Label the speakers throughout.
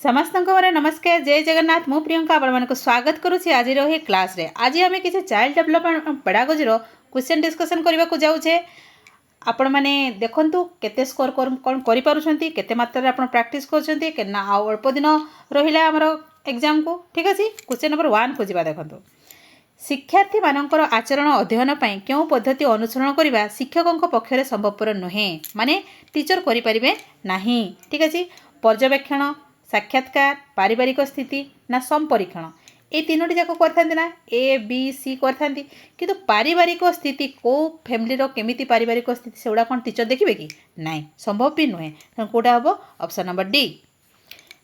Speaker 1: समस्त नमस्कार जय जगन्नाथ मु प्रियंका आपको स्वागत करुँची आज क्लास रे आज आम किसी child development pedagogy question discussion करने को जाऊे आपण मैंने देखु केते स्कोर कौन करते मात्रा आप प्राक्ट कर अल्प दिन रहा आमर एग्जाम को ठीक अच्छे क्वेश्चन नंबर 1 को जा देखो शिक्षार्थी मानकर आचरण अध्ययन क्यों पद्धति अनुसरण करने शिक्षकों पक्षर संभवपर नुहे माने टीचर करें ना ठीक अच्छे पर्यवेक्षण साक्षात्कार पारिवारिक स्थिति ना संपरीक्षण ये तीनोटी जाक करते ना ए बी सी करते किंतु पारिवारिक स्थिति को फैमिली केमिति पारिवारिक स्थिति से गुड़ा कौन टीचर देखिए कि नाई संभव भी नुहे कौटा हम option number D.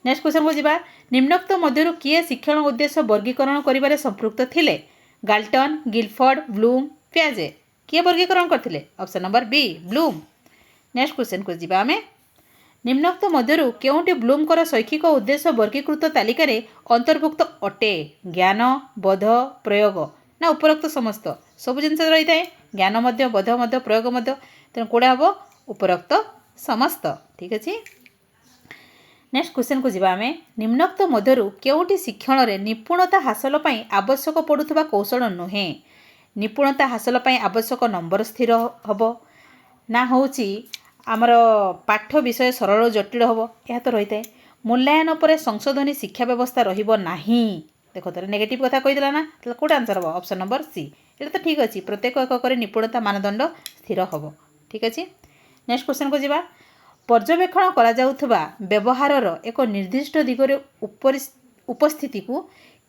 Speaker 1: Next question को जा निम्नोक्त मध्य किए शिक्षण उद्देश्य वर्गीकरण कर संपृक्त थे गाल्टन गिलफोर्ड ब्लूम पियाजे किए वर्गीकरण करते option number B Bloom. Next question को जा आम निम्नोक्त मध्य केउंटी ब्लूमकर शैक्षिक उद्देश्य वर्गीकृत तालिकार अंतर्भुक्त अटे ज्ञान बोध प्रयोग ना उपरोक्त समस्त सब जिन रही है ज्ञान बोध प्रयोग तेणु कौड़ा हम उपरोक्त समस्त ठीक अच्छे। नेक्स्ट क्वेश्चन को जा आम निम्नोक्त मध्य केउंटी शिक्षण में निपुणता हासिल आवश्यक पड़ुवा कौशल नुहे निपुणता हासिल आवश्यक नंबर स्थिर हम ना हूँ आमर पाठ विषय सरल जटिल हम यह तो रही है मूल्यांकन पर संशोधनी शिक्षा व्यवस्था रही देखो तो नेगेटिव कथा कहीदेला ना तो कौट आंसर हम ऑप्शन नंबर सी ये तो ठीक अच्छे प्रत्येक एकक निपुणता मानदंड स्थिर हम ठीक अच्छे। नेक्स्ट क्वेश्चन को जा पर्यवेक्षण करा जाउथबा व्यवहार एक निर्दिष्ट दिगरे उपस्थिति को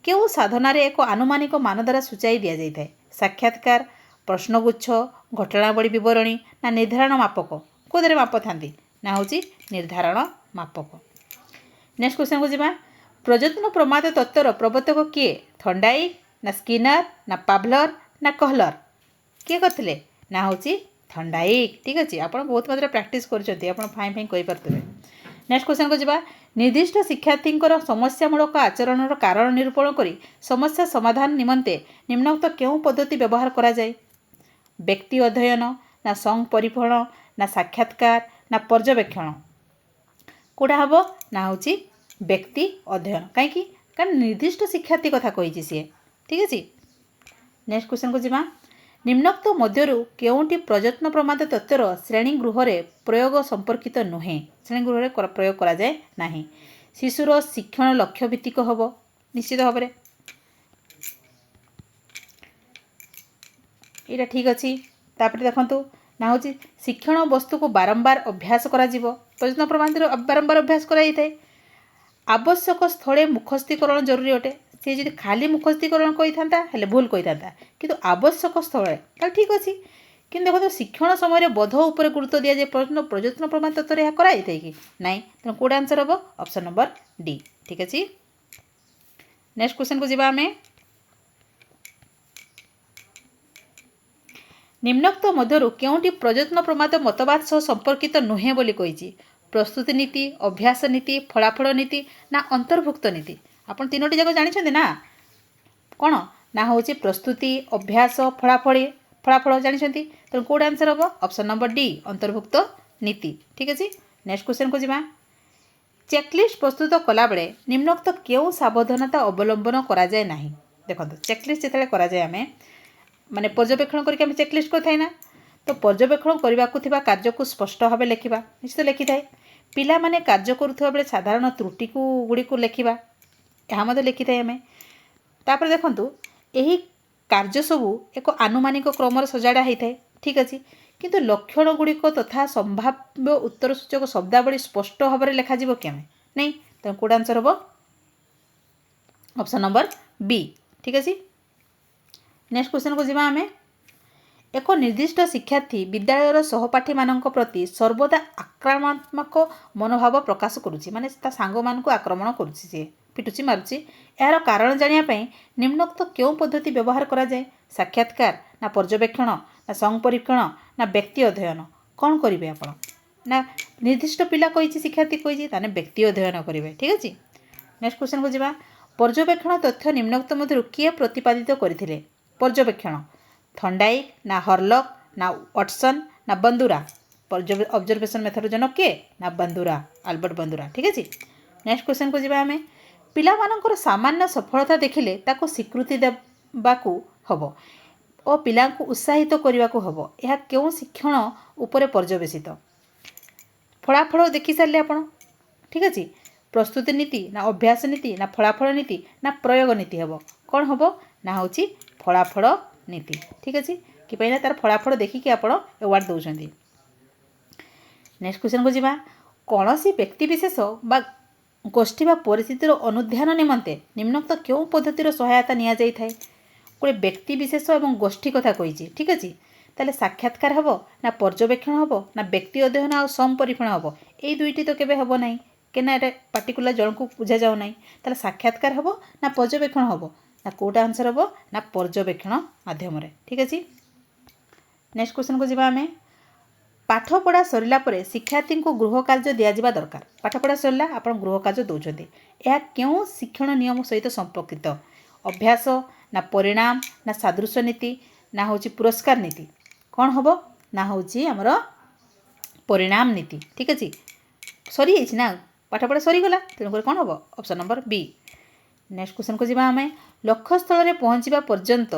Speaker 1: केउ साधनारे एक आनुमानिक मान द्वारा सूचाई दि जाए साक्षात्कार प्रश्नगुच्छ घटनावली बरणी ना निर्धारण मापक कौदे माप था ना हूँ निर्धारण मापक। नेक्स्ट क्वेश्चन को जा प्रजत्न प्रमाद तत्वर प्रवर्तक किए थंडाइक ना स्किनर ना पावलर ना कहलर किए करते ना हूँ थंडाइक ठीक अच्छे आप बहुत मात्रा प्राक्ट कर फाइन फाइन कहीपे। नेक्स्ट क्वेश्चन को जा निर्दिष्ट शिक्षार्थी समस्यामूलक आचरण कारण निरूपण कर समस्या समाधान निमंते निम्नोक्त केउं पद्धति व्यवहार करा जाए व्यक्ति अध्ययन ना संग परिफल ना साक्षात्कार ना पर्यवेक्षण कौटा हम ना हूँ व्यक्ति अध्ययन कहीं कारण निर्दिष्ट शिक्षार्थी कथा कही सी ठीक अच्छे। नेक्स्ट क्वेश्चन को जा निम्नोक्त मध्य केउंटी प्रजत्न प्रमाद तत्वर श्रेणीगृह प्रयोग संपर्कित नुहे श्रेणीगृह प्रयोग करा जाए ना शिशुर शिक्षण लक्ष्य भित्तिक हम निश्चित भाव में यहाँ ठीक अच्छे। देखो ना हूँ शिक्षण वस्तु को बारंबार अभ्यास करा प्रजत्न प्रमाद बारंबार अभ्यास कराई आवश्यक स्थले मुखस्थीकरण जरूरी अटे सी जी खाली मुखस्थीकरण कही था भूल कही था कि आवश्यक स्थल तो ठीक अच्छे कि देखो शिक्षण समय बोध उपर गुरुत्व दि जाए प्रजत्न प्रमाण तत्व यह कराई कि नाई तेणु कौट आंसर हम ऑप्शन नंबर डी ठीक अच्छे। नेक्स्ट क्वेश्चन को जा आम निम्नोक्त मध्य केउंटी प्रजत्न प्रमाद मतवाद सह संपर्कित नुहे बोली कही प्रस्तुति नीति अभ्यास नीति फलाफल नीति ना अंतर्भुक्त नीति आपन तीनोटी जाक जानी ना कौन ना हूँ प्रस्तुति अभ्यास फलाफल जानी तेणु कौट आंसर हम ऑप्शन नंबर डी अंतर्भुक्त नीति ठीक अच्छे। नेक्स्ट क्वेश्चन को जा चेकलिस्ट प्रस्तुत कला बेले निम्नोक्त केउं सावधानता अवलंबन करा जाए नाही देखो चेकलिस्ट जिते कराए आम माने पर्यवेक्षण करके आम चेकलिस्ट कर ना तो पर्यवेक्षण करने को कार्य को स्पष्ट भाव लिखा निश्चित लिखि थाए पिला माने कार्य करुवा बेले साधारण त्रुटि को गुड़ी को लिखा यह लिखि थाए आम तापर देखंतु यही कार्य सबू एक आनुमानिक क्रम सजाड़ा होता है ठीक अच्छे किंतु लक्षण गुड़िक तथा संभाव्य उत्तर सूचक शब्दावली स्पष्ट भाव में लिखा कि आम नहीं तो कौट आंसर हम ऑप्शन नंबर बी ठीक अच्छे। नेक्स्ट क्वेश्चन को जा आम एक निर्दिष्ट शिक्षार्थी विद्यालयर सहपाठी मान प्रति सर्वदा आक्रामणात्मक मनोभाव प्रकाश करुच्ची माने सांग मान को आक्रमण करुच्ची सी पिटुची मारुची यार कारण जानापी निम्नोक्त क्यों पद्धति व्यवहार करा जाए साक्षात्कार ना पर्यवेक्षण ना संग परीक्षण ना व्यक्ति अध्ययन कौन करेंगे आप ना निर्दिष्ट पिला कही शिक्षार्थी कही व्यक्ति अध्ययन करेंगे ठीक अच्छे। नेक्स्ट क्वेश्चन को जा पर्यवेक्षण तथ्य निम्नोक्त मध्य किए प्रतिपादित करते पर्यवेक्षण थंडाइक ना हरलक ना वाटसन ना बंदुरा ऑब्जर्वेशन मेथड जनक किए ना बंदुरा आल्बर्ट बंदुरा ठीक अच्छे। नेक्स्ट क्वेश्चन को जीवा आमे पिलामानंकर सामान्य सफलता देखिले ताको स्वीकृति देबाकू हबो और पिला को उत्साहित करने को हम यह क्यों शिक्षण उपर पर्यवेसित फलाफल देखी सारे आप ठीक अच्छे प्रस्तुति नीति ना अभ्यास नीति ना फलाफल नीति ना प्रयोग नीति हम कौन हम ना हूँ फलाफल नीति ठीक अच्छे कि तार फलाफल देखिकी आप अवार्ड दौरान। नेक्स्ट क्वेश्चन को जीवा कौन सी व्यक्तिशेष बा गोष्ठी बा परिस्थितिर अनुध्यान निमंते निम्नोक्त क्यों पद्धतिर सहायता नि जाए गोटे व्यक्तिशेष और गोष्ठी कथा कही ठीक अच्छे ताले साक्षात्कार हम ना पर्यवेक्षण हम ना व्यक्ति अध्ययन आ संपरीक्षण हम ये दुईटी तो केबे हम ना क्या ये पार्टिकुलर जन को बुझा जाऊ ना ताले साक्षात्कार हम ना पर्यवेक्षण हम ना कौटा आंसर हम ना पर्यवेक्षण माध्यम ठीक अच्छे। नेक्स्ट क्वेश्चन को जीवा आमे पाठ पढ़ा सरला परे शिक्षार्थी को गृह कार्य दिया दरकार पाठ पढ़ा सरला आप गृह कार्य दौरान यह क्यों शिक्षण नियम सहित संपर्कित अभ्यास ना परिणाम ना सादृश्य नीति ना हूँ पुरस्कार नीति कौन हम ना हूँ आमर परिणाम नीति ठीक अच्छे सरी जाइए ना पाठ पढ़ा सरीगला तेणुक कौन हम option number B. Next question को जीवा आमे लक्ष्य स्थल में पहुँचा पर्यंत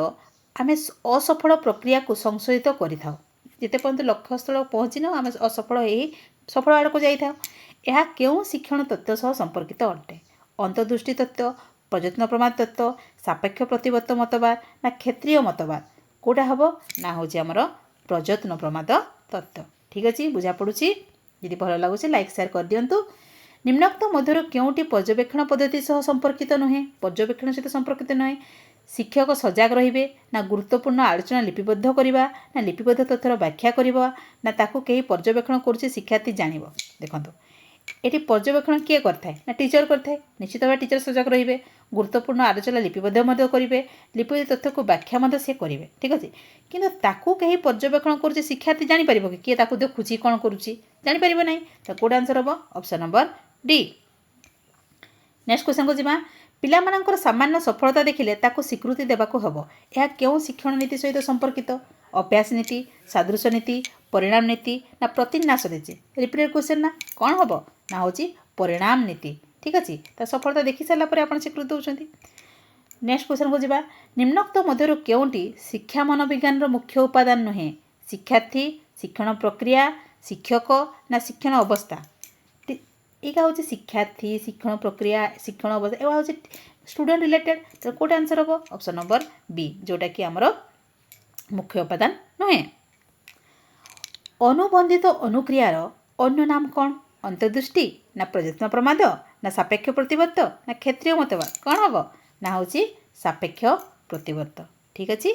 Speaker 1: आम असफल प्रक्रिया को संशोधित करिथाउ जिते पर्यंत लक्ष्य स्थल पहुँची ना आम असफल यही सफल आड़ को जाइए यह क्यों शिक्षण तत्व सह संपर्कित अटे अंतर्दृष्टि तत्व प्रयत्न प्रमाद तत्व सापेक्ष प्रतिबद्ध मतवाद ना क्षेत्रीय मतवाद कौटा हम ना हूँ आमर प्रयत्न प्रमाद तत्व ठीक अच्छे बुझा पड़ुची यदि भल लगुच लाइक शेयर कर दिंतु। निम्नोक्त मध्य क्योंटी पर्यवेक्षण पद्धति सह संपर्कित नुहे पर्यवेक्षण सहित संपर्कित नुहे शिक्षक सजग रे ना गुरुत्वपूर्ण आलोचना लिपिबद्ध करवा ना लिपिबद्ध तथ्यर व्याख्या करवा ना ताकू कहीं पर्यवेक्षण करुचे शिक्षार्थी जान देखो ये पर्यवेक्षण किए करता ना टीचर करता निश्चित भाव टीचर सजग रे गुरुत्वपूर्ण आलोचना लिपिबद्ध करेंगे लिपिबद्ध तथ्य को व्याख्या सी करेंगे ठीक अच्छे किंतु ताकू कहीं पर्यवेक्षण करुचे शिक्षार्थी जापर कि किए ताकू देखुची कौन करुच्ची जापर ना तो कौट आंसर हम option number D. Next question को जीवा पिलामानंकर सामान्य सफलता देखिले ताको स्वीकृति देबाकू हबो यह क्यों शिक्षण नीति सहित संपर्कित अभ्यास नीति सादृश्य नीति परिणाम नीति ना प्रतिन्यास नीति रिपीटेड क्वेश्चन ना कौन हम ना हूँ परिणाम नीति ठीक अच्छे तो सफलता देखी सारापर आप स्वीकृति दौरान। नेक्स्ट क्वेश्चन को जीवा निम्नोक्त मध्य क्योंटी शिक्षा मनोविज्ञान मुख्य उपादान नुहे शिक्षार्थी शिक्षण प्रक्रिया शिक्षक ना शिक्षण अवस्था यहाँ हूँ शिक्षार्थी शिक्षण प्रक्रिया शिक्षण अवस्था यह हूँ स्टूडेंट रिलेटेड तो कौट आंसर हम ऑप्शन नंबर बी जोटा कि आमर मुख्य उपादान नुहे। अनुबंधित अनुक्रियार अन्य नाम कौन अंतर्दृष्टि ना प्रयत्न प्रमाद ना सापेक्ष प्रतिबद्ध ना क्षेत्रीय मतवाद कौन हम ना हूँ सापेक्ष प्रतिबद्ध ठीक अच्छे।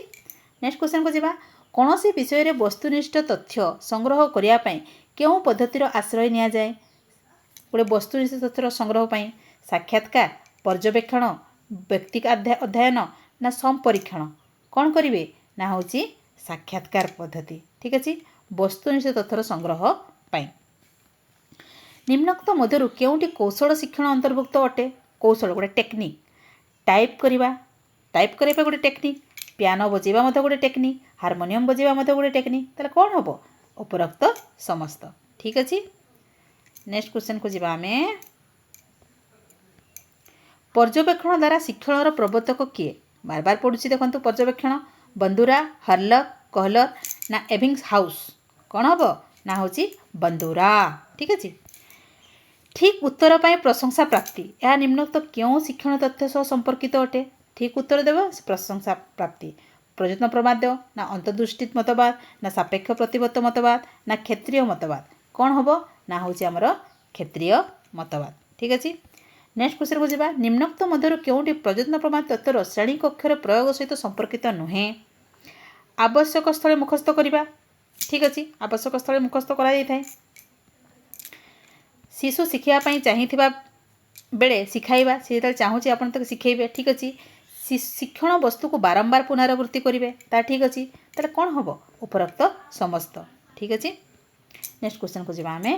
Speaker 1: नेक्स्ट क्वेश्चन को जीवा कौन सी विषय में वस्तुनिष्ठ तथ्य संग्रह करने क्यों पद्धतिर आश्रय नि जाए गोटे वस्तुनिष्ठ तथ्यर संग्रह पर साक्षात्कार पर्यवेक्षण व्यक्तिगत अध्ययन ना संपरीक्षण कौन करेंगे ना हूँ साक्षात्कार पद्धति ठीक अच्छे वस्तुनिष्ठ तथ्यर संग्रह पाई। निम्नोक्त मध्य क्योंटी कौशल शिक्षण अंतर्भुक्त अटे कौशल गोटे टेक्निक टाइप करने गोटे टेक्निक पियानो बजेबा गोटे टेक्निक हारमोनियम बजेबा गोटे टेक्निक ताले कौन हम उपरोक्त समस्त ठीक अच्छे। नेक्स्ट क्वेश्चन को जीवा आमे पर्यवेक्षण द्वारा शिक्षण प्रवर्तक किए बार बार पढ़ुची देखो पर्यवेक्षण बंधुरा हर्लक कहलर ना एविंग्स हाउस कौन हम ना हूँ बंधुरा ठीक अच्छे। ठीक उत्तर पर प्रशंसा प्राप्ति यह निम्नोक्त क्यों शिक्षण तथ्य सह संपर्कित अटे ठीक उत्तर देव प्रशंसा प्राप्ति प्रयत्न प्रमाद ना अंतर्दृष्टि मतवाद ना सापेक्ष प्रतिबद्ध मतवाद ना क्षेत्रीय मतवाद कौन हम ना हूँ आमर क्षेत्रीय मतवाद ठीक अच्छे। नेक्स्ट क्वेश्चन को जीवा निम्नोक्त मध्य क्योंटी प्रयत्न प्रमाद तत्वर श्रेणी कक्षर प्रयोग सहित संपर्कित नुहे आवश्यक स्थले मुखस्थ करवा ठीक अच्छे आवश्यक स्थले मुखस्थ कर शिशु शिखापी चाहिए बेले शिखाइबा सी जो चाहूँगी आप शिखेबे ठीक अच्छे शिक्षण वस्तु को बारंबार पुनरावृत्ति करेंगे ता ठीक अच्छे ताले कौन हम उपरोक्त समस्त ठीक अच्छे। नेक्स्ट क्वेश्चन को जीवा आमे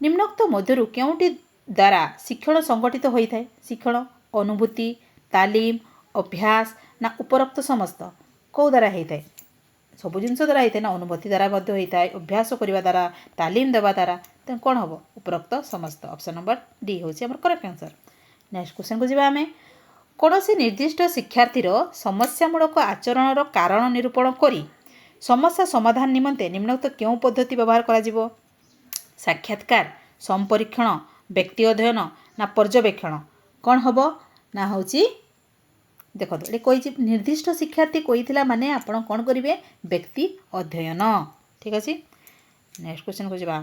Speaker 1: निम्नोक्त मध्य क्योंटी द्वारा शिक्षण संगठित होता है शिक्षण अनुभूति तालीम अभ्यास ना उपरोक्त समस्त कौ द्वारा होता है सब जिन द्वारा होता है ना अनुभूति द्वारा होता है अभ्यास करने द्वारा तालीम देवा द्वारा तेणु कौन हम उपरोक्त समस्त ऑप्शन नंबर डी हूँ आम करेक्ट आंसर। नेक्स्ट क्वेश्चन को जावा आमे कौन सी निर्दिष्ट शिक्षार्थीर समस्यामूलक आचरण कारण निरूपण करी समस्या समाधान निमंते निम्नोक्त क्यों पद्धति व्यवहार करा साक्षात्कार संपरीक्षण व्यक्ति अध्ययन ना पर्यवेक्षण कौन हम ना हूँ देखो ये कही निर्दिष्ट शिक्षार्थी कही माने आपण कौन करेंगे व्यक्ति अध्ययन ठीक अच्छे। नेक्स्ट क्वेश्चन को जावा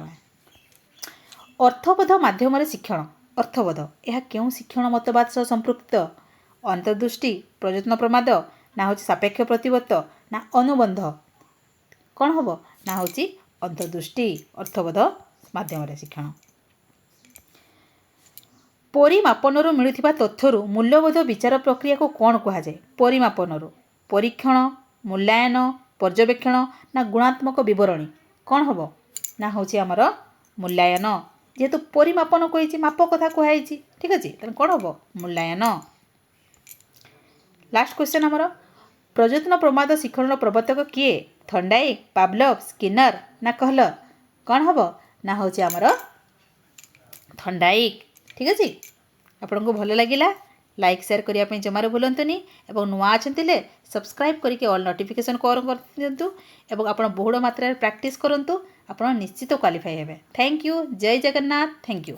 Speaker 1: अर्थबोध माध्यम शिक्षण अर्थबोध यह क्यों शिक्षण मतवाद सह संपृक्त अंतर्दृष्टि प्रयत्न प्रमाद ना हूँ सापेक्ष प्रतिबद्ध ना अनुबंध कौन हम ना हूँ अंतर्दृष्टि अर्थबोध माध्यम शिक्षण। परिमापन मिलुथिबा तथ्यरु मूल्यबोध विचार प्रक्रिया को कौन कहुए परिमापन परीक्षण मूल्यांकन पर्यवेक्षण ना गुणात्मक विवरणी कौन हम ना हूँ आमर मूल्यांकन जेहेतु परिमापन कही माप कथा कहुई ठीक अच्छे तेनाली कौन हम मूल्यांकन। लास्ट क्वेश्चन आमर प्रयत्न प्रमाद शिक्षण प्रवर्तक किए थर्नडाइक पावलोव स्किनर ना कहलर कौन हम ना हूँ आमर थर्नडाइक ठीक अच्छे। आपन को भल लगिला लाइक शेयर करने जमार भूलतुनि एवं नुआ अच्छे सब्सक्राइब करके ऑल नोटिफिकेशन कर दिंतु एवं आप बहुड़ मात्रा प्रैक्टिस करंतु आप निश्चित क्वालिफाई हेबे। थैंक यू जय जगन्नाथ थैंक यू।